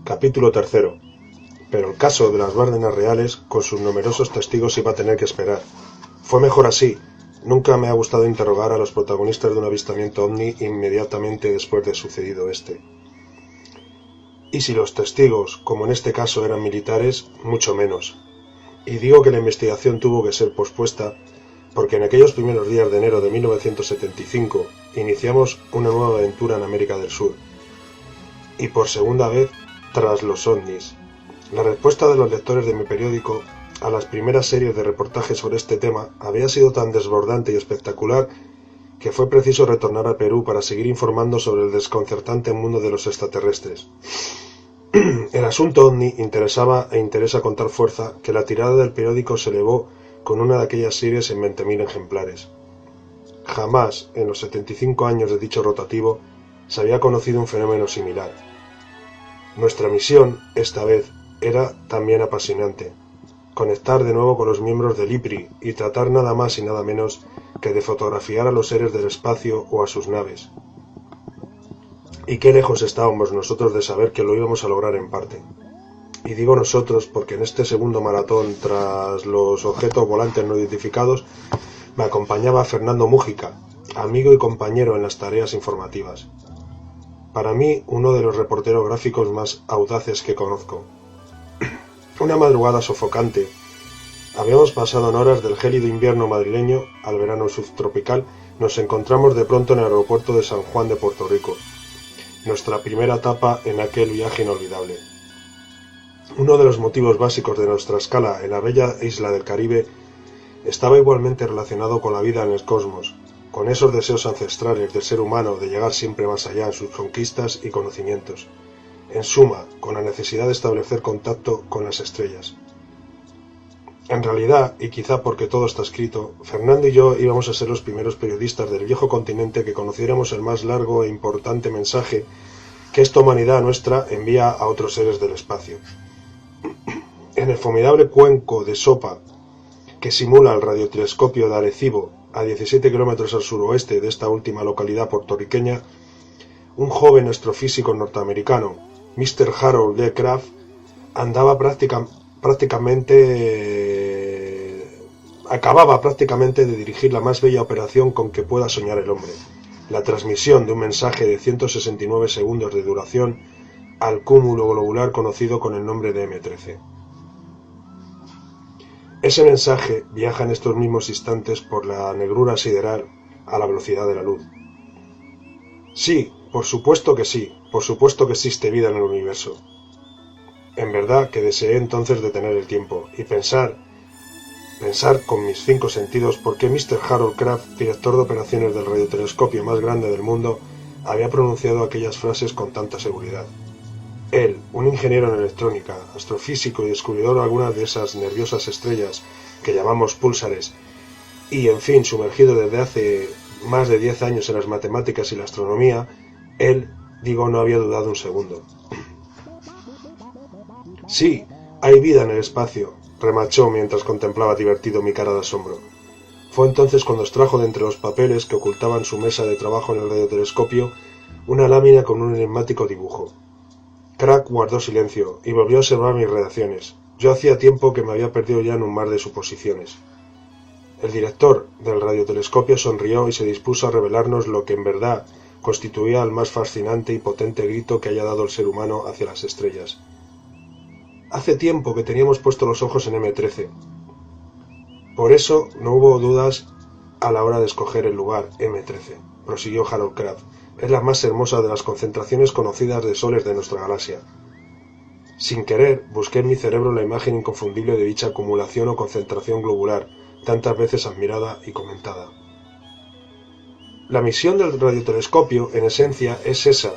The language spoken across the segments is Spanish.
Capítulo 3. Pero el caso de las Bárdenas reales, con sus numerosos testigos, iba a tener que esperar. Fue mejor así. Nunca me ha gustado interrogar a los protagonistas de un avistamiento ovni inmediatamente después de sucedido este. Y si los testigos, como en este caso, eran militares, mucho menos. Y digo que la investigación tuvo que ser pospuesta porque en aquellos primeros días de enero de 1975 iniciamos una nueva aventura en América del Sur. Y por segunda vez, tras los ovnis. La respuesta de los lectores de mi periódico a las primeras series de reportajes sobre este tema había sido tan desbordante y espectacular que fue preciso retornar a Perú para seguir informando sobre el desconcertante mundo de los extraterrestres. El asunto ovni interesaba e interesa con tal fuerza que la tirada del periódico se elevó con una de aquellas series en 20.000 ejemplares. Jamás, en los 75 años de dicho rotativo, se había conocido un fenómeno similar. Nuestra misión, esta vez, era también apasionante: conectar de nuevo con los miembros del IPRI y tratar nada más y nada menos que de fotografiar a los seres del espacio o a sus naves. Y qué lejos estábamos nosotros de saber que lo íbamos a lograr en parte. Y digo nosotros porque en este segundo maratón tras los objetos volantes no identificados me acompañaba Fernando Mújica, amigo y compañero en las tareas informativas. Para mí, uno de los reporteros gráficos más audaces que conozco. Una madrugada sofocante. Habíamos pasado en horas del gélido invierno madrileño al verano subtropical. Nos encontramos de pronto en el aeropuerto de San Juan de Puerto Rico. Nuestra primera etapa en aquel viaje inolvidable. Uno de los motivos básicos de nuestra escala en la bella isla del Caribe estaba igualmente relacionado con la vida en el cosmos, con esos deseos ancestrales del ser humano de llegar siempre más allá en sus conquistas y conocimientos. En suma, con la necesidad de establecer contacto con las estrellas. En realidad, y quizá porque todo está escrito, Fernando y yo íbamos a ser los primeros periodistas del viejo continente que conociéramos el más largo e importante mensaje que esta humanidad nuestra envía a otros seres del espacio. En el formidable cuenco de sopa que simula el radiotelescopio de Arecibo, a 17 kilómetros al suroeste de esta última localidad puertorriqueña, un joven astrofísico norteamericano, Mr. Harold D. Kraft, acababa prácticamente de dirigir la más bella operación con que pueda soñar el hombre: la transmisión de un mensaje de 169 segundos de duración al cúmulo globular conocido con el nombre de M13. Ese mensaje viaja en estos mismos instantes por la negrura sideral a la velocidad de la luz. Sí, por supuesto que existe vida en el universo. En verdad que deseé entonces detener el tiempo y pensar con mis 5 sentidos por qué Mr. Harold Kraft, director de operaciones del radiotelescopio más grande del mundo, había pronunciado aquellas frases con tanta seguridad. Él, un ingeniero en electrónica, astrofísico y descubridor de algunas de esas nerviosas estrellas que llamamos púlsares, y en fin sumergido desde hace más de 10 años en las matemáticas y la astronomía, él, no había dudado un segundo. Sí, hay vida en el espacio, remachó mientras contemplaba divertido mi cara de asombro. Fue entonces cuando extrajo de entre los papeles que ocultaban su mesa de trabajo en el radiotelescopio una lámina con un enigmático dibujo. Crack guardó silencio y volvió a observar mis redacciones. Yo hacía tiempo que me había perdido ya en un mar de suposiciones. El director del radiotelescopio sonrió y se dispuso a revelarnos lo que en verdad constituía el más fascinante y potente grito que haya dado el ser humano hacia las estrellas. Hace tiempo que teníamos puestos los ojos en M13. Por eso no hubo dudas a la hora de escoger el lugar, M13, prosiguió Harold Kraft. Es la más hermosa de las concentraciones conocidas de soles de nuestra galaxia. Sin querer, busqué en mi cerebro la imagen inconfundible de dicha acumulación o concentración globular, tantas veces admirada y comentada. La misión del radiotelescopio, en esencia, es esa: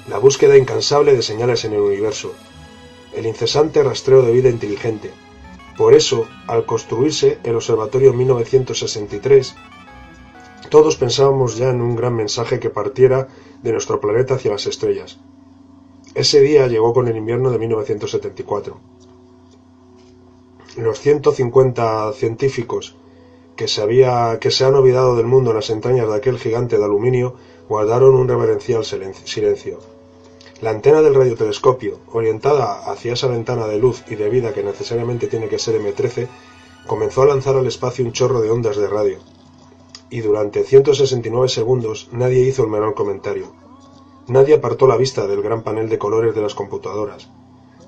la búsqueda incansable de señales en el universo, el incesante rastreo de vida inteligente. Por eso, al construirse el observatorio en 1963, todos pensábamos ya en un gran mensaje que partiera de nuestro planeta hacia las estrellas. Ese día llegó con el invierno de 1974. Los 150 científicos que se han olvidado del mundo en las entrañas de aquel gigante de aluminio guardaron un reverencial silencio. La antena del radiotelescopio, orientada hacia esa ventana de luz y de vida que necesariamente tiene que ser M13, comenzó a lanzar al espacio un chorro de ondas de radio. Y durante 169 segundos nadie hizo el menor comentario. Nadie apartó la vista del gran panel de colores de las computadoras.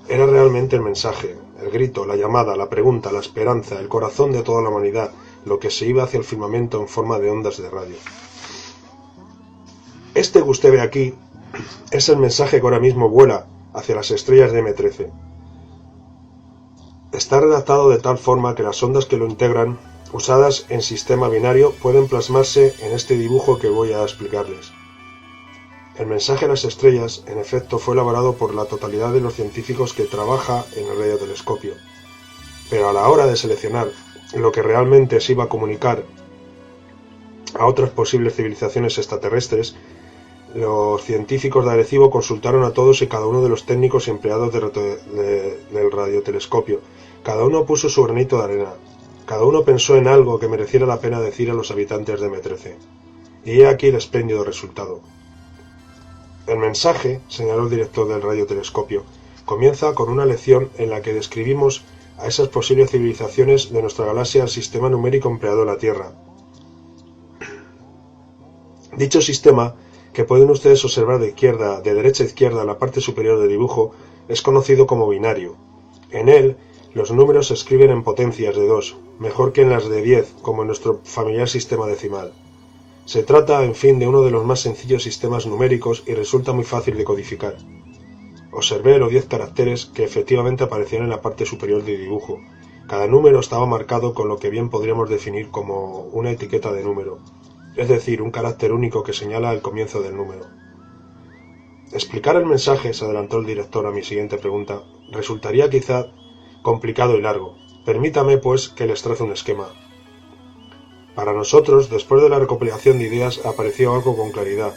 Era realmente el mensaje, el grito, la llamada, la pregunta, la esperanza, el corazón de toda la humanidad, lo que se iba hacia el firmamento en forma de ondas de radio. Este que usted ve aquí es el mensaje que ahora mismo vuela hacia las estrellas de M13. Está redactado de tal forma que las ondas que lo integran, usadas en sistema binario, pueden plasmarse en este dibujo que voy a explicarles. El mensaje a las estrellas, en efecto, fue elaborado por la totalidad de los científicos que trabaja en el radiotelescopio. Pero a la hora de seleccionar lo que realmente se iba a comunicar a otras posibles civilizaciones extraterrestres, los científicos de Arecibo consultaron a todos y cada uno de los técnicos y empleados del radiotelescopio. Cada uno puso su granito de arena. Cada uno pensó en algo que mereciera la pena decir a los habitantes de M13. Y he aquí el espléndido resultado. El mensaje, señaló el director del radiotelescopio, comienza con una lección en la que describimos a esas posibles civilizaciones de nuestra galaxia al sistema numérico empleado en la Tierra. Dicho sistema, que pueden ustedes observar de derecha a izquierda en la parte superior del dibujo, es conocido como binario. En él, los números se escriben en potencias de 2, mejor que en las de 10, como en nuestro familiar sistema decimal. Se trata, en fin, de uno de los más sencillos sistemas numéricos y resulta muy fácil de codificar. Observé los 10 caracteres que efectivamente aparecían en la parte superior del dibujo. Cada número estaba marcado con lo que bien podríamos definir como una etiqueta de número, es decir, un carácter único que señala el comienzo del número. Explicar el mensaje, se adelantó el director a mi siguiente pregunta, resultaría quizá complicado y largo. Permítame, pues, que les trace un esquema. Para nosotros, después de la recopilación de ideas, apareció algo con claridad.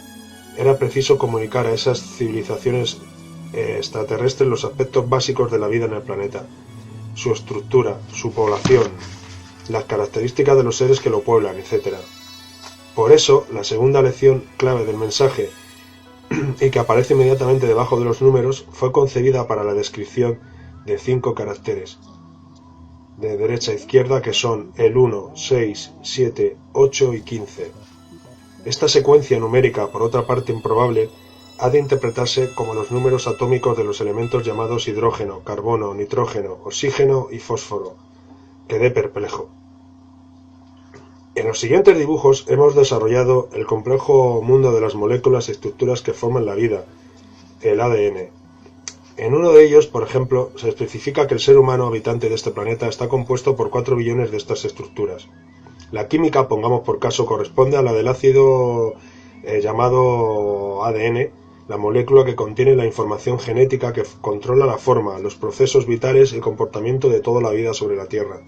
Era preciso comunicar a esas civilizaciones extraterrestres los aspectos básicos de la vida en el planeta, su estructura, su población, las características de los seres que lo pueblan, etc. Por eso, la segunda lección clave del mensaje, y que aparece inmediatamente debajo de los números, fue concebida para la descripción de 5 caracteres, de derecha a izquierda, que son el 1, 6, 7, 8 y 15. Esta secuencia numérica, por otra parte improbable, ha de interpretarse como los números atómicos de los elementos llamados hidrógeno, carbono, nitrógeno, oxígeno y fósforo. Quedé perplejo. En los siguientes dibujos hemos desarrollado el complejo mundo de las moléculas y estructuras que forman la vida, el ADN. En uno de ellos, por ejemplo, se especifica que el ser humano habitante de este planeta está compuesto por 4 billones de estas estructuras. La química, pongamos por caso, corresponde a la del ácido llamado ADN, la molécula que contiene la información genética que controla la forma, los procesos vitales y el comportamiento de toda la vida sobre la Tierra.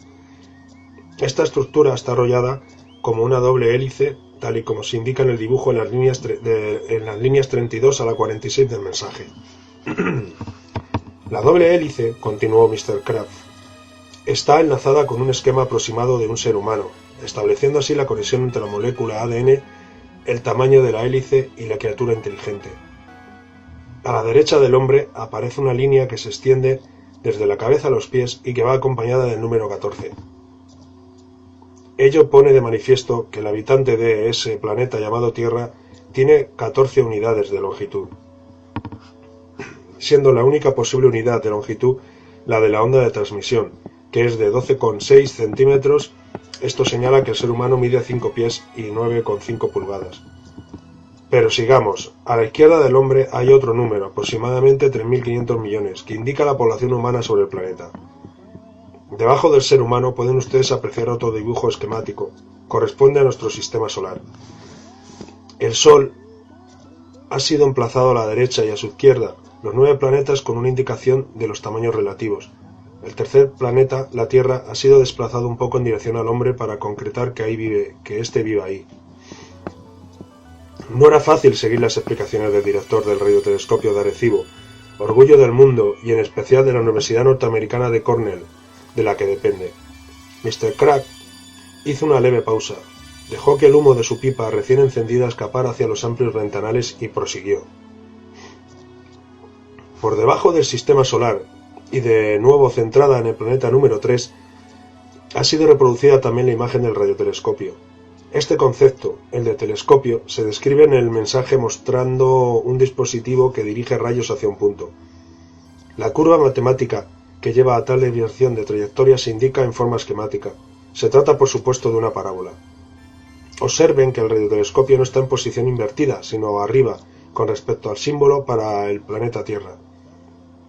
Esta estructura está arrollada como una doble hélice, tal y como se indica en el dibujo en las líneas 32 a la 46 del mensaje. La doble hélice, continuó Mr. Kraft, está enlazada con un esquema aproximado de un ser humano, estableciendo así la conexión entre la molécula ADN, el tamaño de la hélice y la criatura inteligente. A la derecha del hombre aparece una línea que se extiende desde la cabeza a los pies y que va acompañada del número 14. Ello pone de manifiesto que el habitante de ese planeta llamado Tierra tiene 14 unidades de longitud, siendo la única posible unidad de longitud la de la onda de transmisión, que es de 12,6 centímetros. Esto señala que el ser humano mide 5 pies y 9,5 pulgadas. Pero sigamos, a la izquierda del hombre hay otro número, aproximadamente 3.500 millones, que indica la población humana sobre el planeta. Debajo del ser humano pueden ustedes apreciar otro dibujo esquemático, corresponde a nuestro sistema solar. El Sol ha sido emplazado a la derecha y a su izquierda, los 9 planetas con una indicación de los tamaños relativos. El tercer planeta, la Tierra, ha sido desplazado un poco en dirección al hombre para concretar que éste vive ahí. No era fácil seguir las explicaciones del director del radiotelescopio de Arecibo, orgullo del mundo y en especial de la Universidad Norteamericana de Cornell, de la que depende. Mr. Kraft hizo una leve pausa, dejó que el humo de su pipa recién encendida escapara hacia los amplios ventanales y prosiguió. Por debajo del sistema solar, y de nuevo centrada en el planeta número 3, ha sido reproducida también la imagen del radiotelescopio. Este concepto, el de telescopio, se describe en el mensaje mostrando un dispositivo que dirige rayos hacia un punto. La curva matemática que lleva a tal desviación de trayectoria se indica en forma esquemática. Se trata, por supuesto, de una parábola. Observen que el radiotelescopio no está en posición invertida, sino arriba, con respecto al símbolo para el planeta Tierra.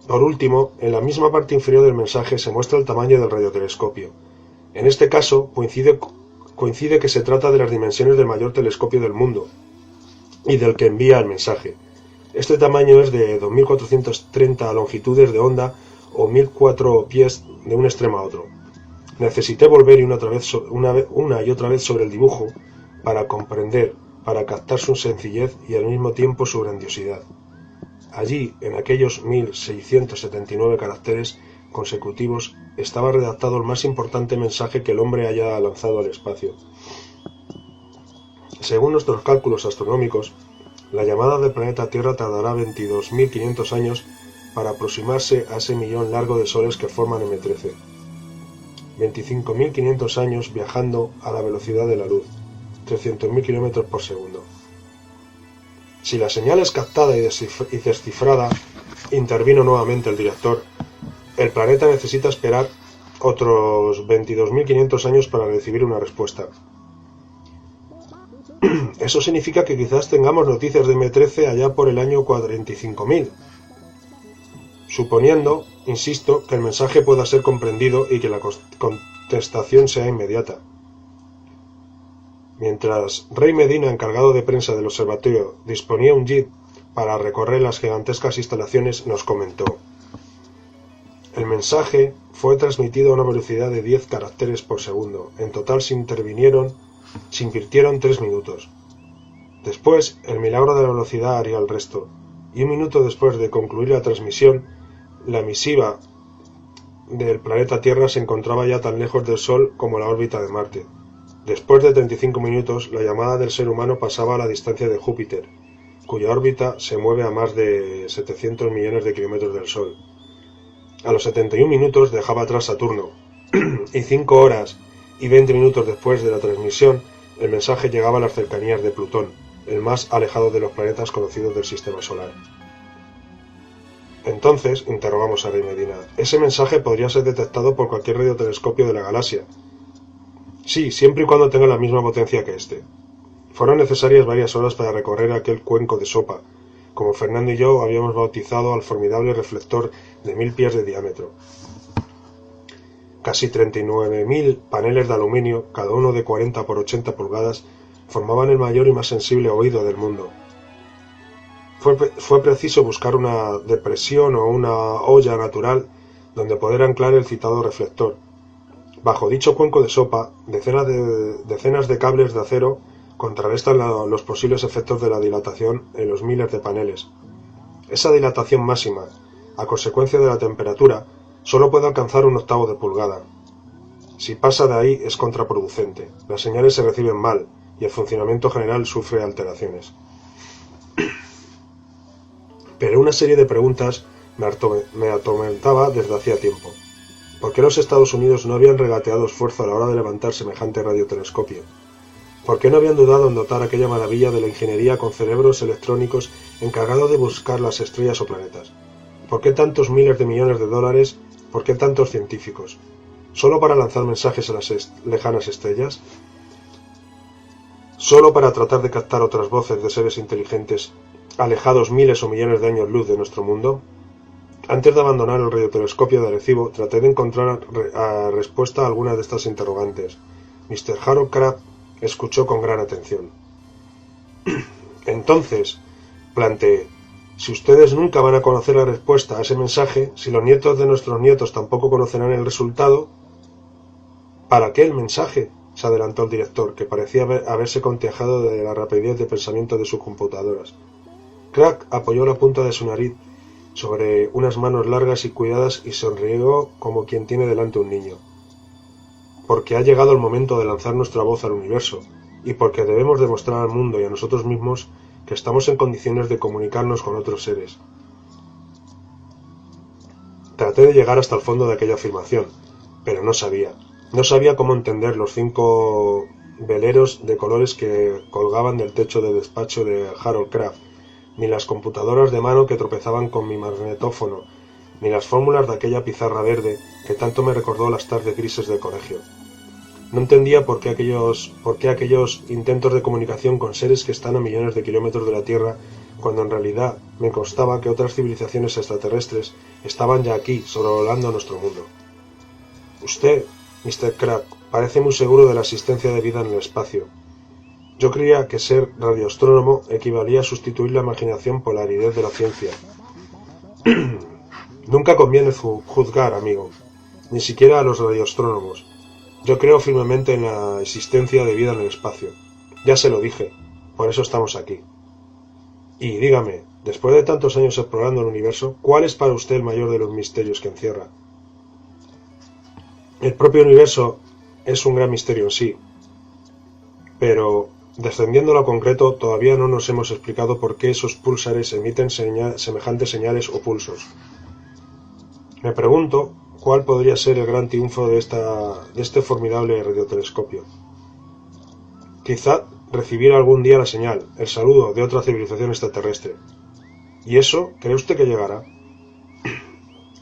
Por último, en la misma parte inferior del mensaje se muestra el tamaño del radiotelescopio. En este caso, coincide que se trata de las dimensiones del mayor telescopio del mundo y del que envía el mensaje. Este tamaño es de 2430 longitudes de onda o 1004 pies de un extremo a otro. Necesité volver una y otra vez sobre el dibujo para comprender, para captar su sencillez y al mismo tiempo su grandiosidad. Allí, en aquellos 1679 caracteres consecutivos, estaba redactado el más importante mensaje que el hombre haya lanzado al espacio. Según nuestros cálculos astronómicos, la llamada del planeta Tierra tardará 22.500 años para aproximarse a ese millón largo de soles que forman M13. 25.500 años viajando a la velocidad de la luz, 300.000 km por segundo. Si la señal es captada y descifrada, intervino nuevamente el director, el planeta necesita esperar otros 22.500 años para recibir una respuesta. Eso significa que quizás tengamos noticias de M13 allá por el año 45.000. Suponiendo, insisto, que el mensaje pueda ser comprendido y que la contestación sea inmediata. Mientras Rey Medina, encargado de prensa del observatorio, disponía un jeep para recorrer las gigantescas instalaciones, nos comentó: el mensaje fue transmitido a una velocidad de 10 caracteres por segundo. En total se invirtieron 3 minutos. Después, el milagro de la velocidad haría el resto, y un minuto después de concluir la transmisión, la misiva del planeta Tierra se encontraba ya tan lejos del Sol como la órbita de Marte. Después de 35 minutos, la llamada del ser humano pasaba a la distancia de Júpiter, cuya órbita se mueve a más de 700 millones de kilómetros del Sol. A los 71 minutos dejaba atrás Saturno, y 5 horas y 20 minutos después de la transmisión, el mensaje llegaba a las cercanías de Plutón, el más alejado de los planetas conocidos del Sistema Solar. Entonces, interrogamos a Rey Medina, ese mensaje podría ser detectado por cualquier radiotelescopio de la galaxia. Sí, siempre y cuando tenga la misma potencia que este. Fueron necesarias varias horas para recorrer aquel cuenco de sopa, como Fernando y yo habíamos bautizado al formidable reflector de 1000 pies de diámetro. Casi 39.000 paneles de aluminio, cada uno de 40 por 80 pulgadas, formaban el mayor y más sensible oído del mundo. Fue preciso buscar una depresión o una olla natural donde poder anclar el citado reflector. Bajo dicho cuenco de sopa, decenas de cables de acero contrarrestan los posibles efectos de la dilatación en los miles de paneles. Esa dilatación máxima, a consecuencia de la temperatura, solo puede alcanzar un octavo de pulgada. Si pasa de ahí es contraproducente, las señales se reciben mal y el funcionamiento general sufre alteraciones. Pero una serie de preguntas me atormentaba desde hacía tiempo. ¿Por qué los Estados Unidos no habían regateado esfuerzo a la hora de levantar semejante radiotelescopio? ¿Por qué no habían dudado en dotar aquella maravilla de la ingeniería con cerebros electrónicos encargados de buscar las estrellas o planetas? ¿Por qué tantos miles de millones de dólares? ¿Por qué tantos científicos? ¿Solo para lanzar mensajes a las lejanas estrellas? ¿Solo para tratar de captar otras voces de seres inteligentes alejados miles o millones de años luz de nuestro mundo? Antes de abandonar el radiotelescopio de Arecibo, traté de encontrar respuesta a algunas de estas interrogantes. Mr. Harold Crabb escuchó con gran atención. Entonces, planteé, si ustedes nunca van a conocer la respuesta a ese mensaje, si los nietos de nuestros nietos tampoco conocerán el resultado, ¿para qué el mensaje?, se adelantó el director, que parecía haberse contagiado de la rapidez de pensamiento de sus computadoras. Crack apoyó la punta de su nariz sobre unas manos largas y cuidadas y sonrió como quien tiene delante un niño. Porque ha llegado el momento de lanzar nuestra voz al universo, y porque debemos demostrar al mundo y a nosotros mismos que estamos en condiciones de comunicarnos con otros seres. Traté de llegar hasta el fondo de aquella afirmación, pero no sabía. No sabía cómo entender los 5 veleros de colores que colgaban del techo de despacho de Harold Kraft, ni las computadoras de mano que tropezaban con mi magnetófono, ni las fórmulas de aquella pizarra verde que tanto me recordó las tardes grises del colegio. No entendía por qué aquellos intentos de comunicación con seres que están a millones de kilómetros de la Tierra, cuando en realidad me constaba que otras civilizaciones extraterrestres estaban ya aquí, sobrevolando nuestro mundo. Usted, Mr. Crack, parece muy seguro de la existencia de vida en el espacio. Yo creía que ser radioastrónomo equivalía a sustituir la imaginación por la aridez de la ciencia. Nunca conviene juzgar, amigo, ni siquiera a los radioastrónomos. Yo creo firmemente en la existencia de vida en el espacio. Ya se lo dije, por eso estamos aquí. Y dígame, después de tantos años explorando el universo, ¿cuál es para usted el mayor de los misterios que encierra? El propio universo es un gran misterio en sí, pero, descendiendo a lo concreto, todavía no nos hemos explicado por qué esos púlsares emiten semejantes señales o pulsos. Me pregunto cuál podría ser el gran triunfo de este formidable radiotelescopio. Quizá recibir algún día la señal, el saludo de otra civilización extraterrestre. ¿Y eso cree usted que llegará?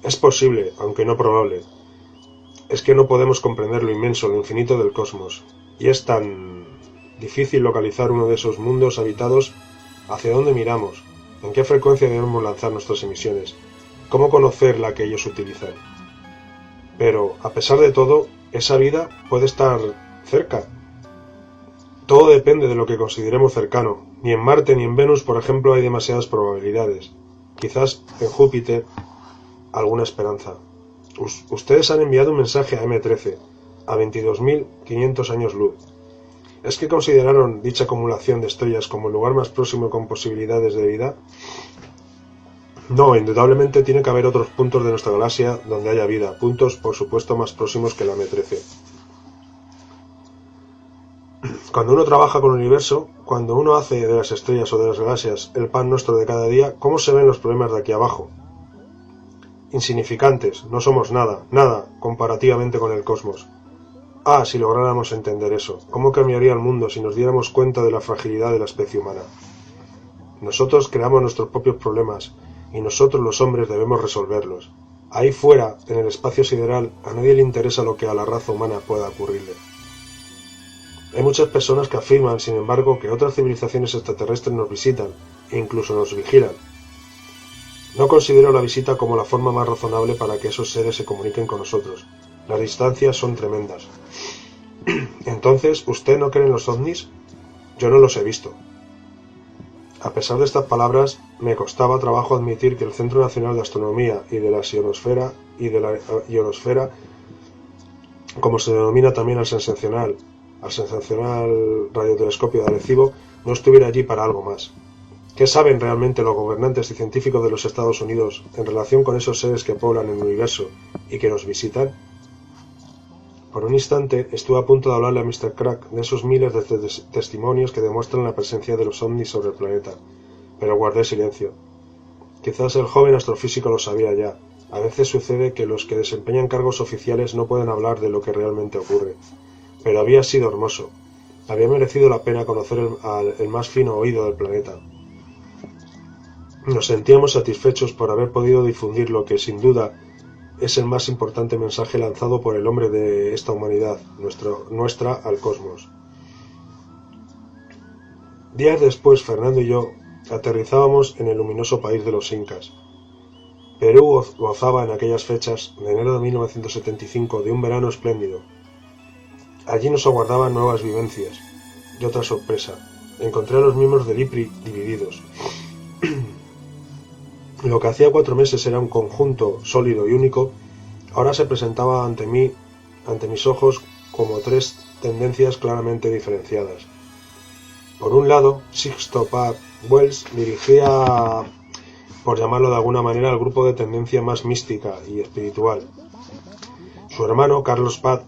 Es posible, aunque no probable. Es que no podemos comprender lo inmenso, lo infinito del cosmos, y es tan difícil localizar uno de esos mundos habitados. ¿Hacia dónde miramos? ¿En qué frecuencia debemos lanzar nuestras emisiones? ¿Cómo conocer la que ellos utilizan? Pero, a pesar de todo, esa vida puede estar cerca. Todo depende de lo que consideremos cercano. Ni en Marte ni en Venus, por ejemplo, hay demasiadas probabilidades. Quizás en Júpiter alguna esperanza. Ustedes han enviado un mensaje a M13, a 22.500 años luz. ¿Es que consideraron dicha acumulación de estrellas como el lugar más próximo con posibilidades de vida? No, indudablemente tiene que haber otros puntos de nuestra galaxia donde haya vida, puntos por supuesto más próximos que la M13. Cuando uno trabaja con el universo, cuando uno hace de las estrellas o de las galaxias el pan nuestro de cada día, ¿cómo se ven los problemas de aquí abajo? Insignificantes, no somos nada, nada, comparativamente con el cosmos. Ah, si lográramos entender eso, ¿cómo cambiaría el mundo si nos diéramos cuenta de la fragilidad de la especie humana? Nosotros creamos nuestros propios problemas, y nosotros los hombres debemos resolverlos. Ahí fuera, en el espacio sideral, a nadie le interesa lo que a la raza humana pueda ocurrirle. Hay muchas personas que afirman, sin embargo, que otras civilizaciones extraterrestres nos visitan, e incluso nos vigilan. No considero la visita como la forma más razonable para que esos seres se comuniquen con nosotros. Las distancias son tremendas. Entonces, ¿usted no cree en los ovnis? Yo no los he visto. A pesar de estas palabras, me costaba trabajo admitir que el Centro Nacional de Astronomía y de la Ionosfera, como se denomina también al sensacional radiotelescopio de Arecibo, no estuviera allí para algo más. ¿Qué saben realmente los gobernantes y científicos de los Estados Unidos en relación con esos seres que poblan el universo y que nos visitan? Por un instante estuve a punto de hablarle a Mr. Crack de esos miles de testimonios que demuestran la presencia de los ovnis sobre el planeta, pero guardé silencio. Quizás el joven astrofísico lo sabía ya. A veces sucede que los que desempeñan cargos oficiales no pueden hablar de lo que realmente ocurre. Pero había sido hermoso. Había merecido la pena conocer el más fino oído del planeta. Nos sentíamos satisfechos por haber podido difundir lo que, sin duda, es el más importante mensaje lanzado por el hombre de esta humanidad, nuestra al cosmos. Días después, Fernando y yo aterrizábamos en el luminoso país de los Incas. Perú gozaba en aquellas fechas, de enero de 1975, de un verano espléndido. Allí nos aguardaban nuevas vivencias. Y otra sorpresa. Encontré a los miembros del IPRI divididos. Lo que hacía 4 meses era un conjunto sólido y único, ahora se presentaba ante mis ojos, como 3 tendencias claramente diferenciadas. Por un lado, Sixto Paz Wells dirigía, por llamarlo de alguna manera, el grupo de tendencia más mística y espiritual. Su hermano, Carlos Paz,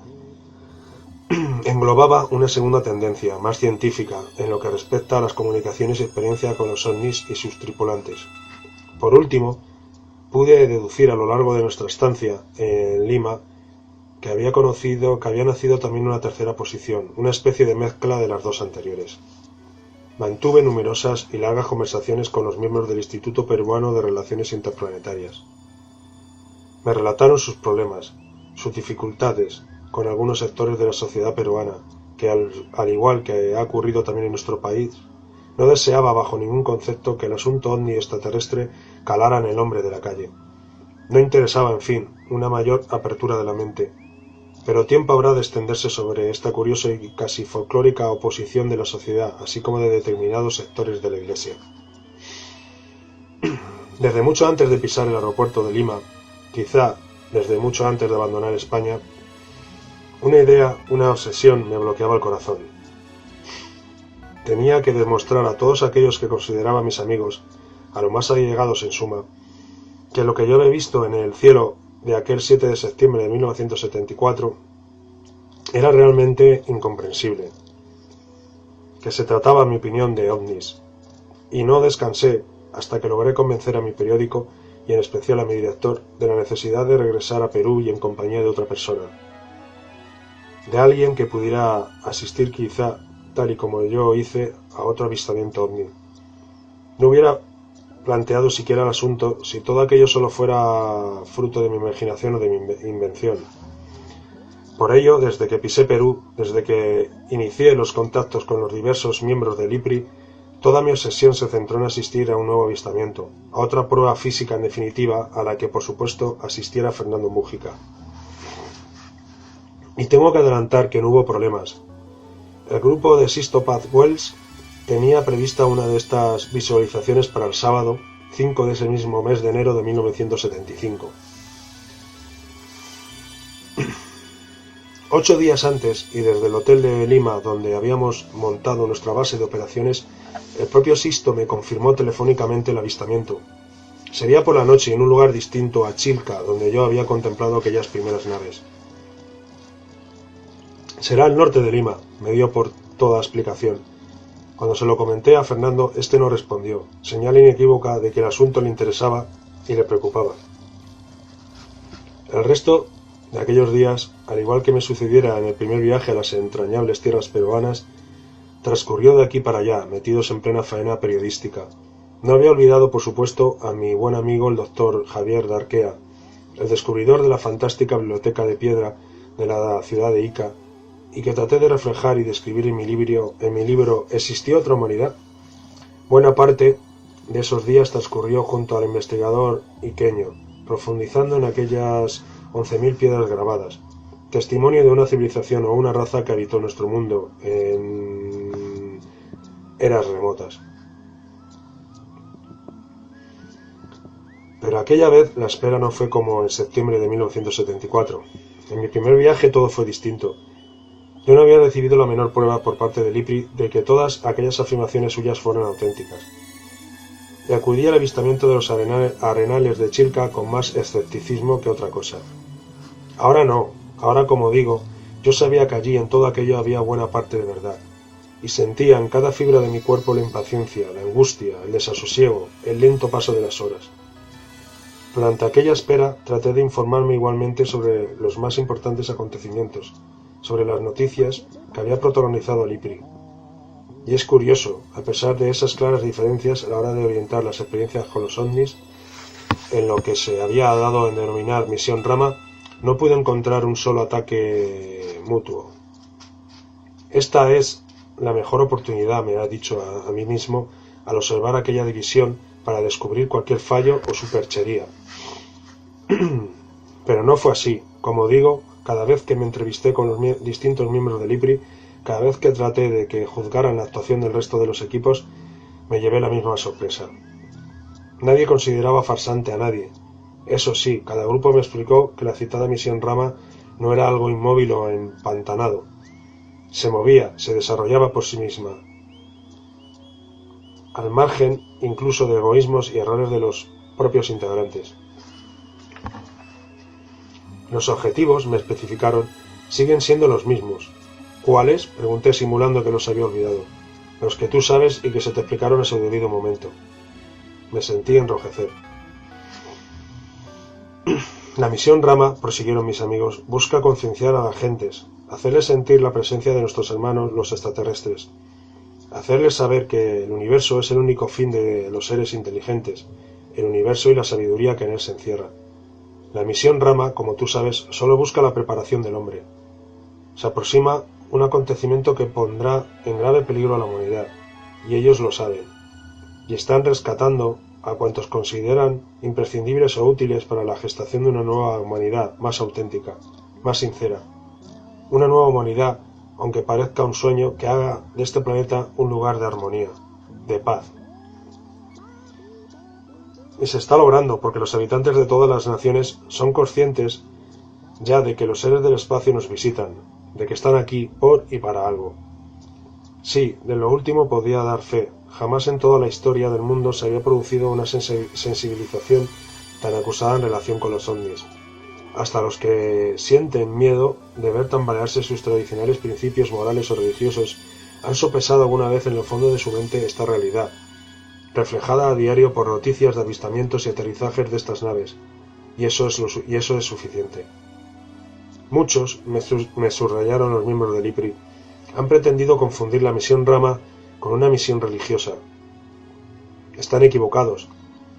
englobaba una segunda tendencia, más científica, en lo que respecta a las comunicaciones y experiencia con los ovnis y sus tripulantes. Por último, Pude deducir a lo largo de nuestra estancia en Lima que había nacido también una tercera posición, una especie de mezcla de las dos anteriores. Mantuve numerosas y largas conversaciones con los miembros del Instituto Peruano de Relaciones Interplanetarias. Me relataron sus problemas, sus dificultades con algunos sectores de la sociedad peruana, que al igual que ha ocurrido también en nuestro país, no deseaba bajo ningún concepto que el asunto ovni extraterrestre calara en el hombre de la calle. No interesaba, en fin, una mayor apertura de la mente, pero tiempo habrá de extenderse sobre esta curiosa y casi folclórica oposición de la sociedad, así como de determinados sectores de la Iglesia. Desde mucho antes de pisar el aeropuerto de Lima, quizá desde mucho antes de abandonar España, una idea, una obsesión me bloqueaba el corazón. Tenía que demostrar a todos aquellos que consideraba mis amigos, a lo más allegados en suma, que lo que yo había visto en el cielo de aquel 7 de septiembre de 1974 era realmente incomprensible, que se trataba, en mi opinión, de ovnis, y no descansé hasta que logré convencer a mi periódico, y en especial a mi director, de la necesidad de regresar a Perú y en compañía de otra persona, de alguien que pudiera asistir quizá, tal y como yo hice, a otro avistamiento ovni. No hubiera planteado siquiera el asunto si todo aquello solo fuera fruto de mi imaginación o de mi invención. Por ello, desde que pisé Perú, desde que inicié los contactos con los diversos miembros del IPRI, toda mi obsesión se centró en asistir a un nuevo avistamiento, a otra prueba física en definitiva a la que, por supuesto, asistiera Fernando Múgica. Y tengo que adelantar que no hubo problemas. El grupo de Sixto Paz Wells tenía prevista una de estas visualizaciones para el sábado 5 de ese mismo mes de enero de 1975. 8 días antes, y desde el hotel de Lima donde habíamos montado nuestra base de operaciones, el propio Sixto me confirmó telefónicamente el avistamiento. Sería por la noche en un lugar distinto a Chilca, donde yo había contemplado aquellas primeras naves. Será al norte de Lima, me dio por toda explicación. Cuando se lo comenté a Fernando, este no respondió, señal inequívoca de que el asunto le interesaba y le preocupaba. El resto de aquellos días, al igual que me sucediera en el primer viaje a las entrañables tierras peruanas, transcurrió de aquí para allá, metidos en plena faena periodística. No había olvidado, por supuesto, a mi buen amigo el doctor Javier Darquea, el descubridor de la fantástica biblioteca de piedra de la ciudad de Ica, y que traté de reflejar y describir en mi libro ¿Existió otra humanidad? Buena parte de esos días transcurrió junto al investigador iqueño, profundizando en aquellas 11.000 piedras grabadas, testimonio de una civilización o una raza que habitó nuestro mundo en eras remotas. Pero aquella vez la espera no fue como en septiembre de 1974. En mi primer viaje todo fue distinto. Yo no había recibido la menor prueba por parte del IPRI de que todas aquellas afirmaciones suyas fueran auténticas. Y acudí al avistamiento de los arenales de Chilca con más escepticismo que otra cosa. Ahora no, ahora como digo, yo sabía que allí en todo aquello había buena parte de verdad, y sentía en cada fibra de mi cuerpo la impaciencia, la angustia, el desasosiego, el lento paso de las horas. Durante aquella espera traté de informarme igualmente sobre los más importantes acontecimientos, sobre las noticias que había protagonizado el IPRI. Y es curioso, a pesar de esas claras diferencias a la hora de orientar las experiencias con los ovnis, en lo que se había dado en denominar Misión Rama, no pude encontrar un solo ataque mutuo. Esta es la mejor oportunidad, me ha dicho a mí mismo, al observar aquella división para descubrir cualquier fallo o superchería. Pero no fue así. Como digo, cada vez que me entrevisté con los distintos miembros del IPRI, cada vez que traté de que juzgaran la actuación del resto de los equipos, me llevé la misma sorpresa. Nadie consideraba farsante a nadie. Eso sí, cada grupo me explicó que la citada misión Rama no era algo inmóvil o empantanado. Se movía, se desarrollaba por sí misma, al margen incluso de egoísmos y errores de los propios integrantes. Los objetivos, me especificaron, siguen siendo los mismos. ¿Cuáles?, pregunté simulando que los había olvidado. Los que tú sabes y que se te explicaron a su debido momento. Me sentí enrojecer. La misión Rama, prosiguieron mis amigos, busca concienciar a las gentes, hacerles sentir la presencia de nuestros hermanos los extraterrestres, hacerles saber que el universo es el único fin de los seres inteligentes, el universo y la sabiduría que en él se encierra. La misión Rama, como tú sabes, solo busca la preparación del hombre. Se aproxima un acontecimiento que pondrá en grave peligro a la humanidad, y ellos lo saben, y están rescatando a cuantos consideran imprescindibles o útiles para la gestación de una nueva humanidad más auténtica, más sincera. Una nueva humanidad, aunque parezca un sueño, que haga de este planeta un lugar de armonía, de paz. Y se está logrando porque los habitantes de todas las naciones son conscientes ya de que los seres del espacio nos visitan, de que están aquí por y para algo. Sí, de lo último podía dar fe. Jamás en toda la historia del mundo se había producido una sensibilización tan acusada en relación con los ovnis. Hasta los que sienten miedo de ver tambalearse sus tradicionales principios morales o religiosos han sopesado alguna vez en el fondo de su mente esta realidad, reflejada a diario por noticias de avistamientos y aterrizajes de estas naves, y eso es suficiente. Muchos, me subrayaron los miembros del IPRI, han pretendido confundir la misión Rama con una misión religiosa. Están equivocados,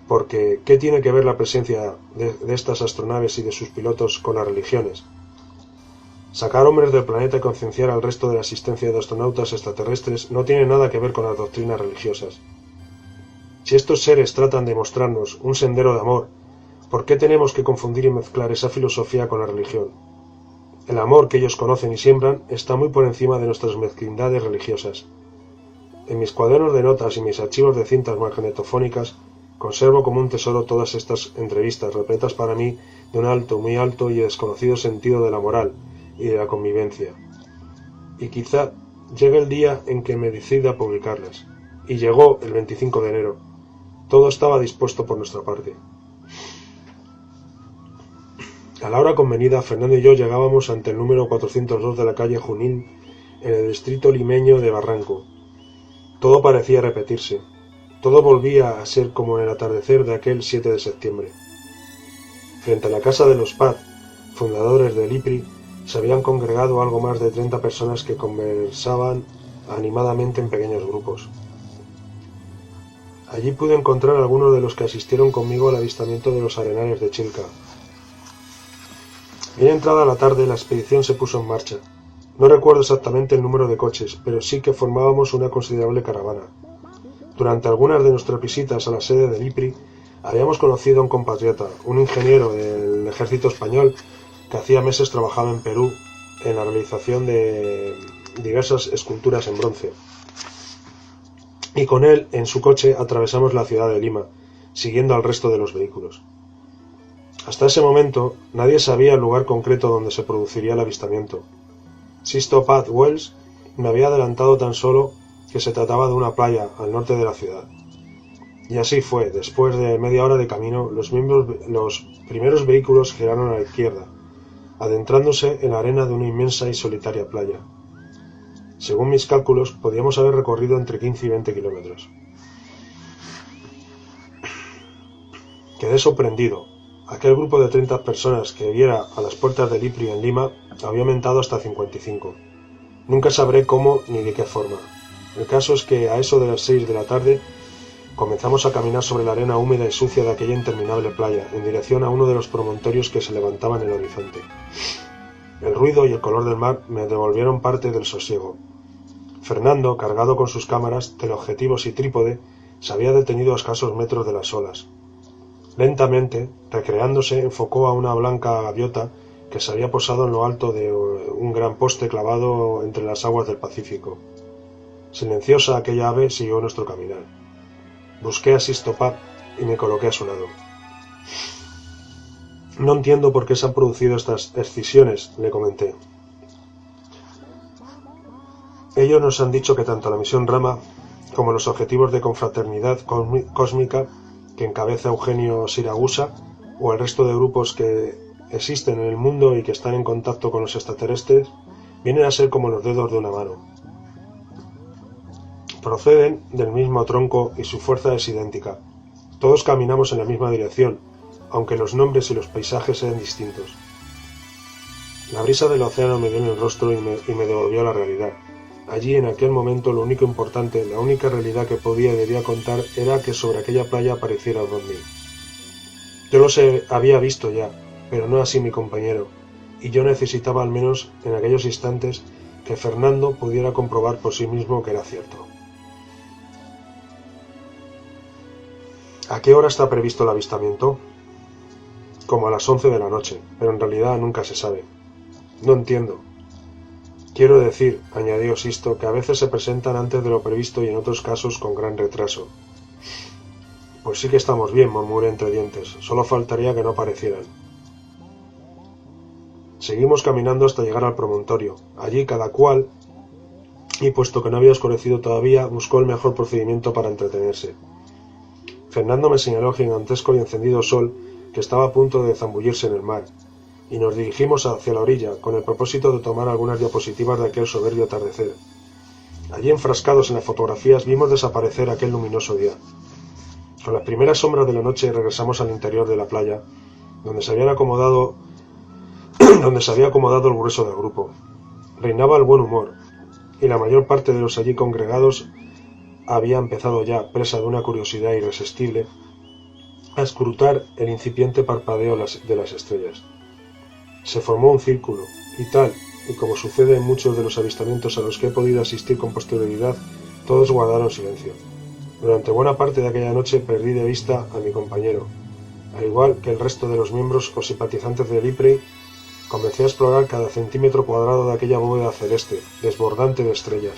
porque ¿qué tiene que ver la presencia de estas astronaves y de sus pilotos con las religiones? Sacar hombres del planeta y concienciar al resto de la existencia de astronautas extraterrestres no tiene nada que ver con las doctrinas religiosas. Si estos seres tratan de mostrarnos un sendero de amor, ¿por qué tenemos que confundir y mezclar esa filosofía con la religión? El amor que ellos conocen y siembran está muy por encima de nuestras mezquindades religiosas. En mis cuadernos de notas y mis archivos de cintas magnetofónicas conservo como un tesoro todas estas entrevistas repletas para mí de un alto, muy alto y desconocido sentido de la moral y de la convivencia. Y quizá llegue el día en que me decida publicarlas. Y llegó el 25 de enero. Todo estaba dispuesto por nuestra parte. A la hora convenida, Fernando y yo llegábamos ante el número 402 de la calle Junín, en el distrito limeño de Barranco. Todo parecía repetirse. Todo volvía a ser como en el atardecer de aquel 7 de septiembre. Frente a la casa de los Paz, fundadores del IPRI, se habían congregado algo más de 30 personas que conversaban animadamente en pequeños grupos. Allí pude encontrar a algunos de los que asistieron conmigo al avistamiento de los arenales de Chilca. Bien entrada la tarde, la expedición se puso en marcha. No recuerdo exactamente el número de coches, pero sí que formábamos una considerable caravana. Durante algunas de nuestras visitas a la sede del IPRI, habíamos conocido a un compatriota, un ingeniero del ejército español que hacía meses trabajaba en Perú en la realización de diversas esculturas en bronce. Y con él, en su coche, atravesamos la ciudad de Lima, siguiendo al resto de los vehículos. Hasta ese momento, nadie sabía el lugar concreto donde se produciría el avistamiento. Sisto Paz Wells me había adelantado tan solo que se trataba de una playa al norte de la ciudad. Y así fue. Después de media hora de camino, los primeros vehículos giraron a la izquierda, adentrándose en la arena de una inmensa y solitaria playa. Según mis cálculos, podíamos haber recorrido entre 15 y 20 kilómetros. Quedé sorprendido. Aquel grupo de 30 personas que viera a las puertas del IPRI en Lima había aumentado hasta 55. Nunca sabré cómo ni de qué forma. El caso es que a eso de las 6 de la tarde comenzamos a caminar sobre la arena húmeda y sucia de aquella interminable playa, en dirección a uno de los promontorios que se levantaban en el horizonte. El ruido y el color del mar me devolvieron parte del sosiego. Fernando, cargado con sus cámaras, teleobjetivos y trípode, se había detenido a escasos metros de las olas. Lentamente, recreándose, enfocó a una blanca gaviota que se había posado en lo alto de un gran poste clavado entre las aguas del Pacífico. Silenciosa, aquella ave siguió nuestro caminar. Busqué a Sisto Paz y me coloqué a su lado. No entiendo por qué se han producido estas excisiones, le comenté. Ellos nos han dicho que tanto la misión Rama como los objetivos de confraternidad cósmica que encabeza Eugenio Siragusa o el resto de grupos que existen en el mundo y que están en contacto con los extraterrestres vienen a ser como los dedos de una mano. Proceden del mismo tronco y su fuerza es idéntica. Todos caminamos en la misma dirección, aunque los nombres y los paisajes sean distintos. La brisa del océano me dio en el rostro y me devolvió a la realidad. Allí, en aquel momento, lo único importante, la única realidad que podía y debía contar era que sobre aquella playa apareciera un ovni. Yo los había visto ya, pero no así mi compañero, y yo necesitaba al menos, en aquellos instantes, que Fernando pudiera comprobar por sí mismo que era cierto. ¿A qué hora está previsto el avistamiento? Como a las 11 de la noche, pero en realidad nunca se sabe. No entiendo. Quiero decir, añadió Sisto, que a veces se presentan antes de lo previsto y en otros casos con gran retraso. Pues sí que estamos bien, murmuré entre dientes. Solo faltaría que no aparecieran. Seguimos caminando hasta llegar al promontorio. Allí cada cual, y puesto que no había oscurecido todavía, buscó el mejor procedimiento para entretenerse. Fernando me señaló el gigantesco y encendido sol que estaba a punto de zambullirse en el mar, y nos dirigimos hacia la orilla, con el propósito de tomar algunas diapositivas de aquel soberbio atardecer. Allí enfrascados en las fotografías vimos desaparecer aquel luminoso día. Con las primeras sombras de la noche regresamos al interior de la playa, donde se había acomodado el grueso del grupo. Reinaba el buen humor, y la mayor parte de los allí congregados había empezado ya, presa de una curiosidad irresistible, a escrutar el incipiente parpadeo de las estrellas. Se formó un círculo, y tal, y como sucede en muchos de los avistamientos a los que he podido asistir con posterioridad, todos guardaron silencio. Durante buena parte de aquella noche perdí de vista a mi compañero. Al igual que el resto de los miembros o simpatizantes del IPRI, comencé a explorar cada centímetro cuadrado de aquella bóveda celeste, desbordante de estrellas.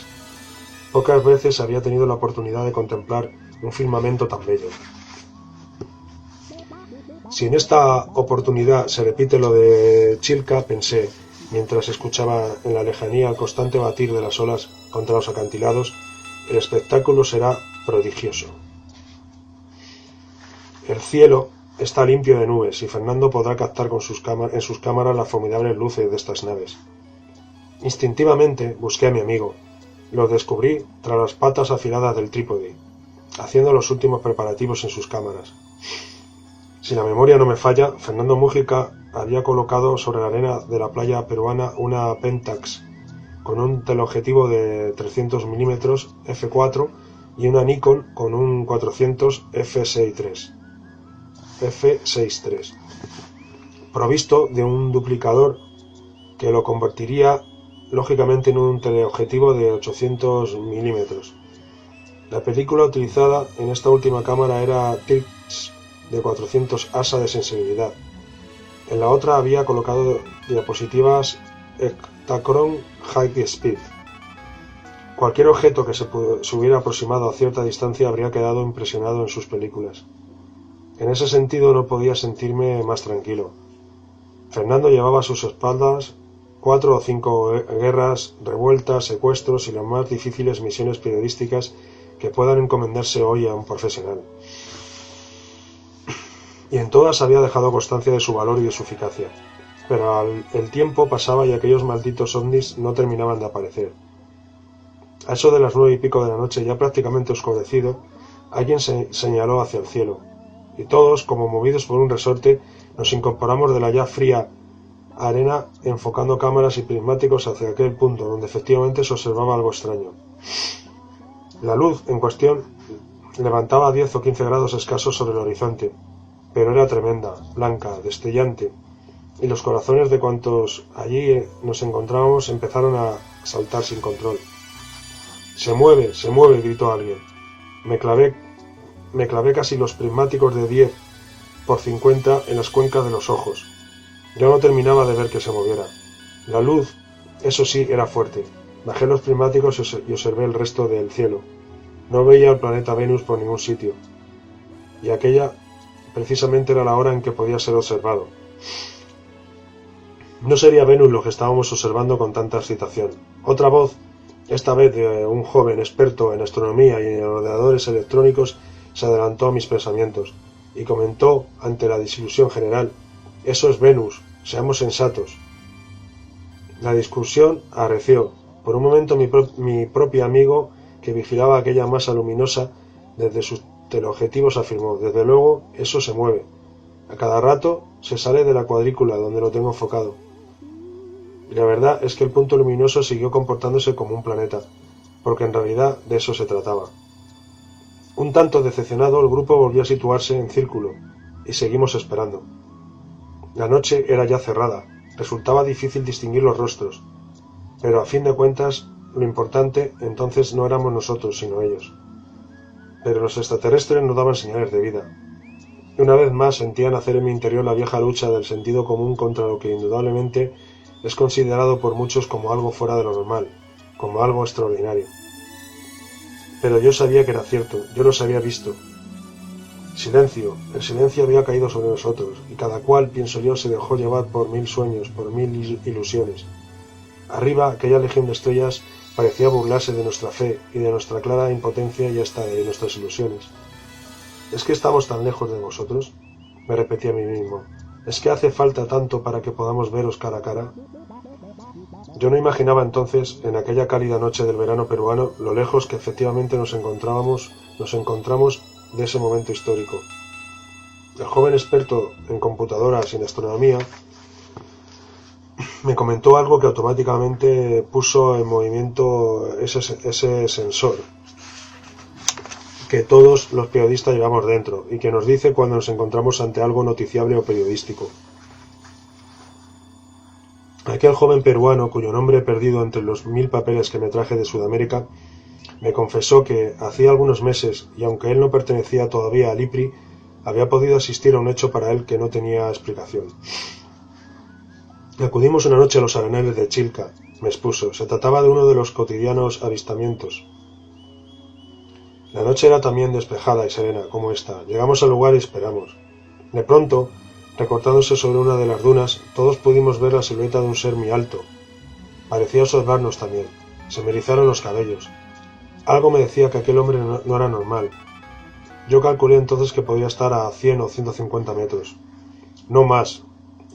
Pocas veces había tenido la oportunidad de contemplar un firmamento tan bello. Si en esta oportunidad se repite lo de Chilca, pensé, mientras escuchaba en la lejanía el constante batir de las olas contra los acantilados, el espectáculo será prodigioso. El cielo está limpio de nubes y Fernando podrá captar en sus cámaras las formidables luces de estas naves. Instintivamente busqué a mi amigo. Lo descubrí tras las patas afiladas del trípode, haciendo los últimos preparativos en sus cámaras. Si la memoria no me falla, Fernando Mújica había colocado sobre la arena de la playa peruana una Pentax con un teleobjetivo de 300 mm f4 y una Nikon con un 400 f6.3, provisto de un duplicador que lo convertiría lógicamente en un teleobjetivo de 800 mm. La película utilizada en esta última cámara era Tilts de 400 ASA de sensibilidad. En la otra había colocado diapositivas Ektachrome High Speed. Cualquier objeto que se hubiera aproximado a cierta distancia habría quedado impresionado en sus películas. En ese sentido no podía sentirme más tranquilo. Fernando llevaba a sus espaldas 4 o 5 guerras, revueltas, secuestros y las más difíciles misiones periodísticas que puedan encomendarse hoy a un profesional. Y en todas había dejado constancia de su valor y de su eficacia. Pero el tiempo pasaba y aquellos malditos ovnis no terminaban de aparecer. A eso de las 9:15 de la noche, ya prácticamente oscurecido, alguien se señaló hacia el cielo, y todos, como movidos por un resorte, nos incorporamos de la ya fría arena enfocando cámaras y prismáticos hacia aquel punto donde efectivamente se observaba algo extraño. La luz en cuestión levantaba 10 o 15 grados escasos sobre el horizonte, pero era tremenda, blanca, destellante, y los corazones de cuantos allí nos encontrábamos empezaron a saltar sin control. ¡Se mueve! ¡Se mueve!, gritó alguien. Me clavé casi los prismáticos de 10 por 50 en las cuencas de los ojos. Yo no terminaba de ver que se moviera. La luz, eso sí, era fuerte. Bajé los prismáticos y observé el resto del cielo. No veía el planeta Venus por ningún sitio. Y aquella precisamente era la hora en que podía ser observado. No sería Venus lo que estábamos observando con tanta excitación. Otra voz, esta vez de un joven experto en astronomía y en ordenadores electrónicos, se adelantó a mis pensamientos y comentó ante la disilusión general: «Eso es Venus, seamos sensatos». La discusión arreció. Por un momento mi propio amigo, que vigilaba aquella masa luminosa desde sus teleobjetivos, afirmó: «Desde luego, eso se mueve. A cada rato se sale de la cuadrícula donde lo tengo enfocado. Y la verdad es que el punto luminoso siguió comportándose como un planeta, porque en realidad de eso se trataba. Un tanto decepcionado, el grupo volvió a situarse en círculo, y seguimos esperando. La noche era ya cerrada, resultaba difícil distinguir los rostros, pero a fin de cuentas, lo importante entonces no éramos nosotros, sino ellos. Pero los extraterrestres no daban señales de vida. Y una vez más sentía nacer en mi interior la vieja lucha del sentido común contra lo que indudablemente es considerado por muchos como algo fuera de lo normal, como algo extraordinario. Pero yo sabía que era cierto, yo los había visto. Silencio, el silencio había caído sobre nosotros, y cada cual, pienso yo, se dejó llevar por 1000 sueños, por 1000 ilusiones. Arriba, aquella legión de estrellas parecía burlarse de nuestra fe y de nuestra clara impotencia y hasta de nuestras ilusiones. ¿Es que estamos tan lejos de vosotros?, me repetí a mí mismo. ¿Es que hace falta tanto para que podamos veros cara a cara? Yo no imaginaba entonces, en aquella cálida noche del verano peruano, lo lejos que efectivamente nos encontramos de ese momento histórico. El joven experto en computadoras y en astronomía me comentó algo que automáticamente puso en movimiento ese sensor que todos los periodistas llevamos dentro y que nos dice cuando nos encontramos ante algo noticiable o periodístico. Aquel joven peruano, cuyo nombre he perdido entre los 1000 papeles que me traje de Sudamérica, me confesó que hacía algunos meses, y aunque él no pertenecía todavía al IPRI, había podido asistir a un hecho para él que no tenía explicación. Acudimos una noche a los arenales de Chilca, me expuso. Se trataba de uno de los cotidianos avistamientos. La noche era también despejada y serena, como esta. Llegamos al lugar y esperamos. De pronto, recortándose sobre una de las dunas, todos pudimos ver la silueta de un ser muy alto. Parecía observarnos también. Se me erizaron los cabellos. Algo me decía que aquel hombre no era normal. Yo calculé entonces que podía estar a 100 o 150 metros. No más.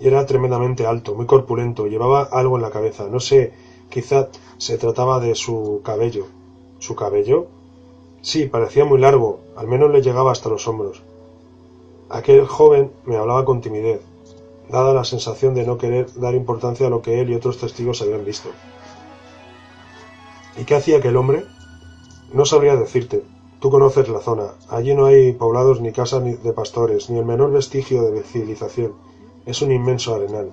Y era tremendamente alto, muy corpulento, llevaba algo en la cabeza. No sé, quizá se trataba de su cabello. ¿Su cabello? Sí, parecía muy largo, al menos le llegaba hasta los hombros. Aquel joven me hablaba con timidez, dada la sensación de no querer dar importancia a lo que él y otros testigos habían visto. ¿Y qué hacía aquel hombre? No sabría decirte. Tú conoces la zona. Allí no hay poblados ni casas ni de pastores, ni el menor vestigio de civilización. Es un inmenso arenal.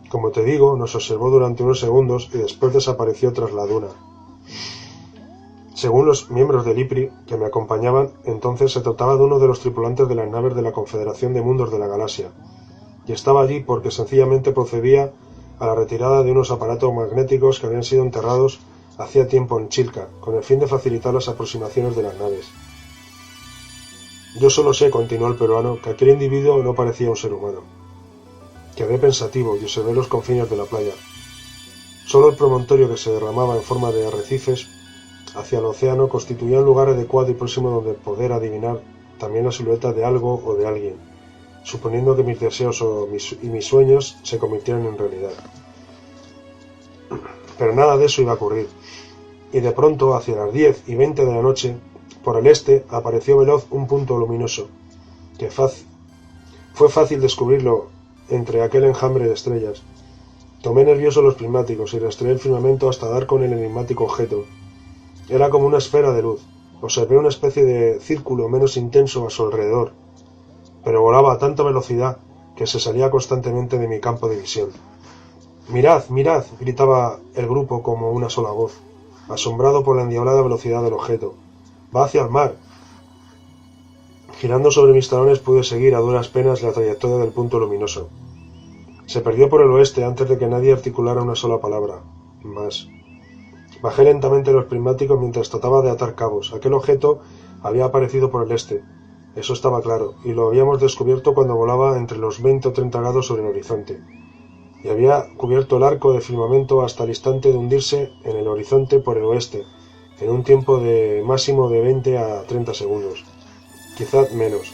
Como te digo, nos observó durante unos segundos y después desapareció tras la duna. Según los miembros del IPRI que me acompañaban, entonces se trataba de uno de los tripulantes de las naves de la Confederación de Mundos de la Galaxia, y estaba allí porque sencillamente procedía a la retirada de unos aparatos magnéticos que habían sido enterrados hacía tiempo en Chilca, con el fin de facilitar las aproximaciones de las naves. Yo solo sé, continuó el peruano, que aquel individuo no parecía un ser humano. Quedé pensativo y observé los confines de la playa. Solo el promontorio que se derramaba en forma de arrecifes hacia el océano constituía un lugar adecuado y próximo donde poder adivinar también la silueta de algo o de alguien, suponiendo que mis deseos y mis sueños se convirtieran en realidad. Pero nada de eso iba a ocurrir, y de pronto, hacia las 10:20 de la noche, por el este, apareció veloz un punto luminoso, que fue fácil descubrirlo entre aquel enjambre de estrellas. Tomé nervioso los prismáticos y rastreé el firmamento hasta dar con el enigmático objeto. Era como una esfera de luz. Observé una especie de círculo menos intenso a su alrededor, pero volaba a tanta velocidad que se salía constantemente de mi campo de visión. «¡Mirad, mirad!», gritaba el grupo como una sola voz, asombrado por la endiablada velocidad del objeto. «¡Va hacia el mar!». Girando sobre mis talones pude seguir a duras penas la trayectoria del punto luminoso. Se perdió por el oeste antes de que nadie articulara una sola palabra más. Bajé lentamente los prismáticos mientras trataba de atar cabos. Aquel objeto había aparecido por el este, eso estaba claro, y lo habíamos descubierto cuando volaba entre los 20 o 30 grados sobre el horizonte, y había cubierto el arco de firmamento hasta el instante de hundirse en el horizonte por el oeste, en un tiempo de máximo de 20 a 30 segundos, quizá menos.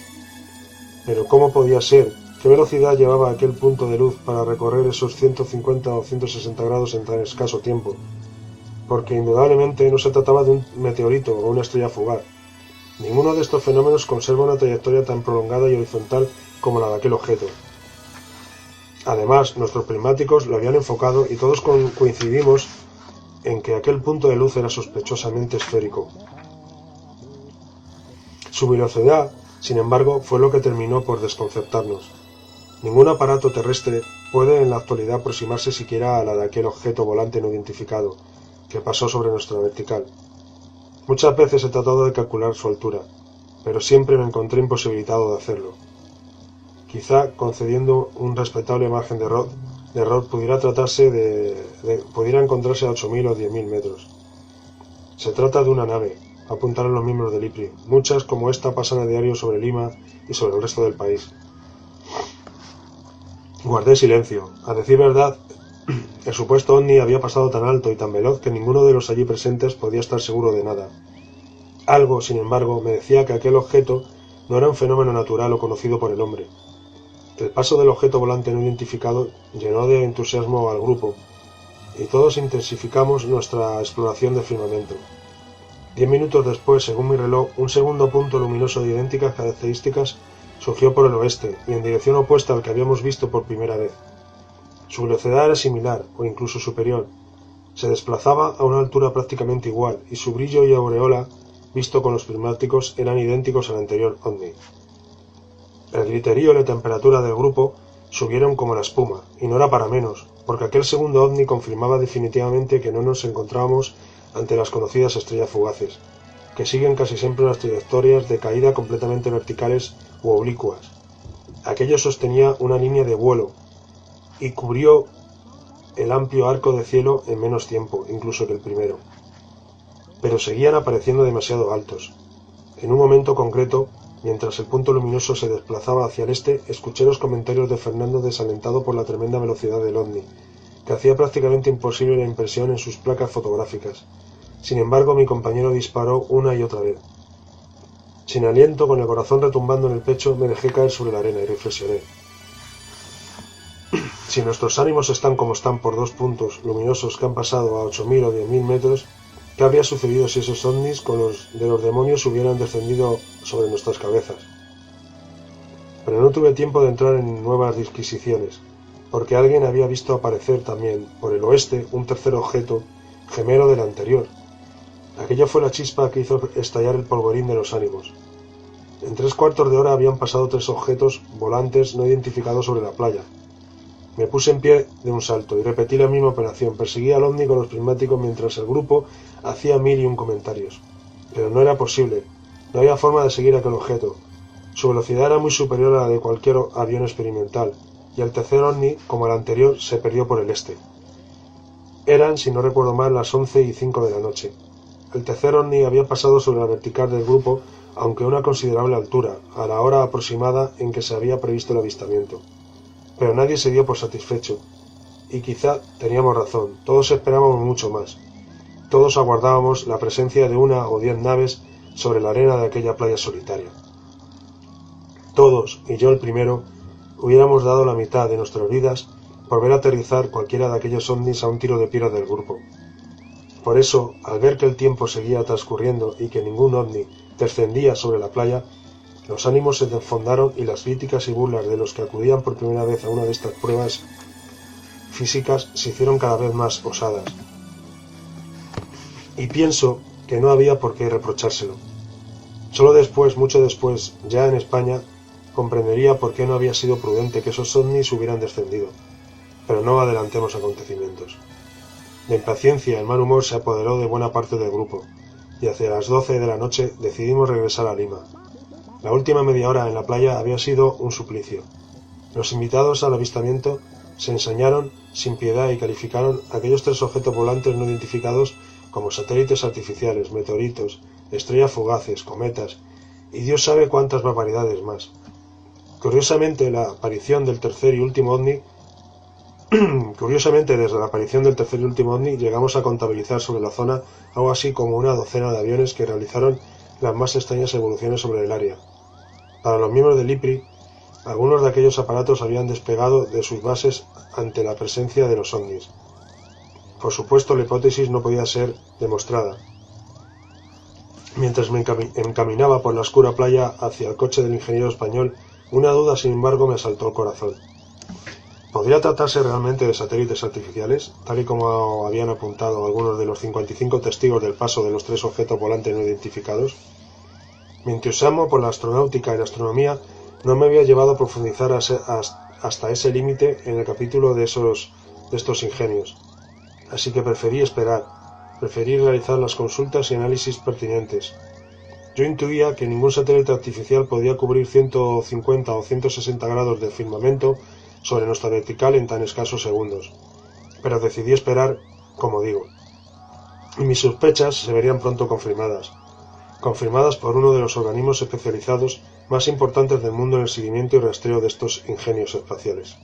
Pero ¿cómo podía ser? ¿Qué velocidad llevaba aquel punto de luz para recorrer esos 150 o 160 grados en tan escaso tiempo? Porque indudablemente no se trataba de un meteorito o una estrella fugaz. Ninguno de estos fenómenos conserva una trayectoria tan prolongada y horizontal como la de aquel objeto. Además, nuestros prismáticos lo habían enfocado y todos coincidimos en que aquel punto de luz era sospechosamente esférico. Su velocidad, sin embargo, fue lo que terminó por desconcertarnos. Ningún aparato terrestre puede en la actualidad aproximarse siquiera a la de aquel objeto volante no identificado, que pasó sobre nuestra vertical. Muchas veces he tratado de calcular su altura, pero siempre me encontré imposibilitado de hacerlo. Quizá, concediendo un respetable margen de error, pudiera encontrarse a 8.000 o 10.000 metros. Se trata de una nave, apuntaron los miembros del IPRI. Muchas como esta pasan a diario sobre Lima y sobre el resto del país. Guardé silencio. A decir verdad, el supuesto ovni había pasado tan alto y tan veloz que ninguno de los allí presentes podía estar seguro de nada. Algo, sin embargo, me decía que aquel objeto no era un fenómeno natural o conocido por el hombre. El paso del objeto volante no identificado llenó de entusiasmo al grupo, y todos intensificamos nuestra exploración del firmamento. 10 minutos después, según mi reloj, un segundo punto luminoso de idénticas características surgió por el oeste y en dirección opuesta al que habíamos visto por primera vez. Su velocidad era similar, o incluso superior. Se desplazaba a una altura prácticamente igual, y su brillo y aureola, visto con los prismáticos, eran idénticos al anterior ovni. El griterío y la temperatura del grupo subieron como la espuma, y no era para menos, porque aquel segundo ovni confirmaba definitivamente que no nos encontrábamos ante las conocidas estrellas fugaces, que siguen casi siempre unas trayectorias de caída completamente verticales u oblicuas. Aquello sostenía una línea de vuelo y cubrió el amplio arco de cielo en menos tiempo, incluso que el primero. Pero seguían apareciendo demasiado altos. En un momento concreto, mientras el punto luminoso se desplazaba hacia el este, escuché los comentarios de Fernando desalentado por la tremenda velocidad del ovni, que hacía prácticamente imposible la impresión en sus placas fotográficas. Sin embargo, mi compañero disparó una y otra vez. Sin aliento, con el corazón retumbando en el pecho, me dejé caer sobre la arena y reflexioné. Si nuestros ánimos están como están por dos puntos luminosos que han pasado a 8.000 o 10.000 metros, ¿qué habría sucedido si esos ovnis con los de los demonios hubieran descendido sobre nuestras cabezas? Pero no tuve tiempo de entrar en nuevas disquisiciones, porque alguien había visto aparecer también, por el oeste, un tercer objeto, gemelo del anterior. Aquella fue la chispa que hizo estallar el polvorín de los ánimos. En 3/4 de hora habían pasado 3 objetos volantes no identificados sobre la playa. Me puse en pie de un salto y repetí la misma operación. Perseguí al ovni con los prismáticos mientras el grupo hacía 1001 comentarios. Pero no era posible. No había forma de seguir aquel objeto. Su velocidad era muy superior a la de cualquier avión experimental, y el tercer ovni, como el anterior, se perdió por el este. Eran, si no recuerdo mal, las 11:05 de la noche. El tercer ovni había pasado sobre la vertical del grupo, aunque a una considerable altura, a la hora aproximada en que se había previsto el avistamiento. Pero nadie se dio por satisfecho, y quizá teníamos razón, todos esperábamos mucho más. Todos aguardábamos la presencia de 1 o 10 naves sobre la arena de aquella playa solitaria. Todos, y yo el primero, hubiéramos dado la mitad de nuestras vidas por ver aterrizar cualquiera de aquellos ovnis a un tiro de piedra del grupo. Por eso, al ver que el tiempo seguía transcurriendo y que ningún ovni descendía sobre la playa, los ánimos se desfondaron y las críticas y burlas de los que acudían por primera vez a una de estas pruebas físicas se hicieron cada vez más osadas. Y pienso que no había por qué reprochárselo. Solo después, mucho después, ya en España, comprendería por qué no había sido prudente que esos ovnis hubieran descendido. Pero no adelantemos acontecimientos. La impaciencia y el mal humor se apoderó de buena parte del grupo, y hacia las 12 de la noche decidimos regresar a Lima. La última media hora en la playa había sido un suplicio. Los invitados al avistamiento se ensañaron sin piedad y calificaron aquellos 3 objetos volantes no identificados como satélites artificiales, meteoritos, estrellas fugaces, cometas, y Dios sabe cuántas barbaridades más. Curiosamente, desde la aparición del tercer y último ovni, llegamos a contabilizar sobre la zona algo así como una docena de aviones que realizaron las más extrañas evoluciones sobre el área. Para los miembros del IPRI, algunos de aquellos aparatos habían despegado de sus bases ante la presencia de los ovnis. Por supuesto, la hipótesis no podía ser demostrada. Mientras me encaminaba por la oscura playa hacia el coche del ingeniero español, Una duda, sin embargo, me asaltó el corazón. ¿Podría tratarse realmente de satélites artificiales, tal y como habían apuntado algunos de los 55 testigos del paso de los 3 objetos volantes no identificados? Mi entusiasmo por la astronáutica y la astronomía no me había llevado a profundizar hasta ese límite en el capítulo de estos ingenios, así que preferí esperar, preferí realizar las consultas y análisis pertinentes. Yo intuía que ningún satélite artificial podía cubrir 150 o 160 grados del firmamento sobre nuestra vertical en tan escasos segundos, pero decidí esperar, como digo, y mis sospechas se verían pronto confirmadas por uno de los organismos especializados más importantes del mundo en el seguimiento y rastreo de estos ingenios espaciales.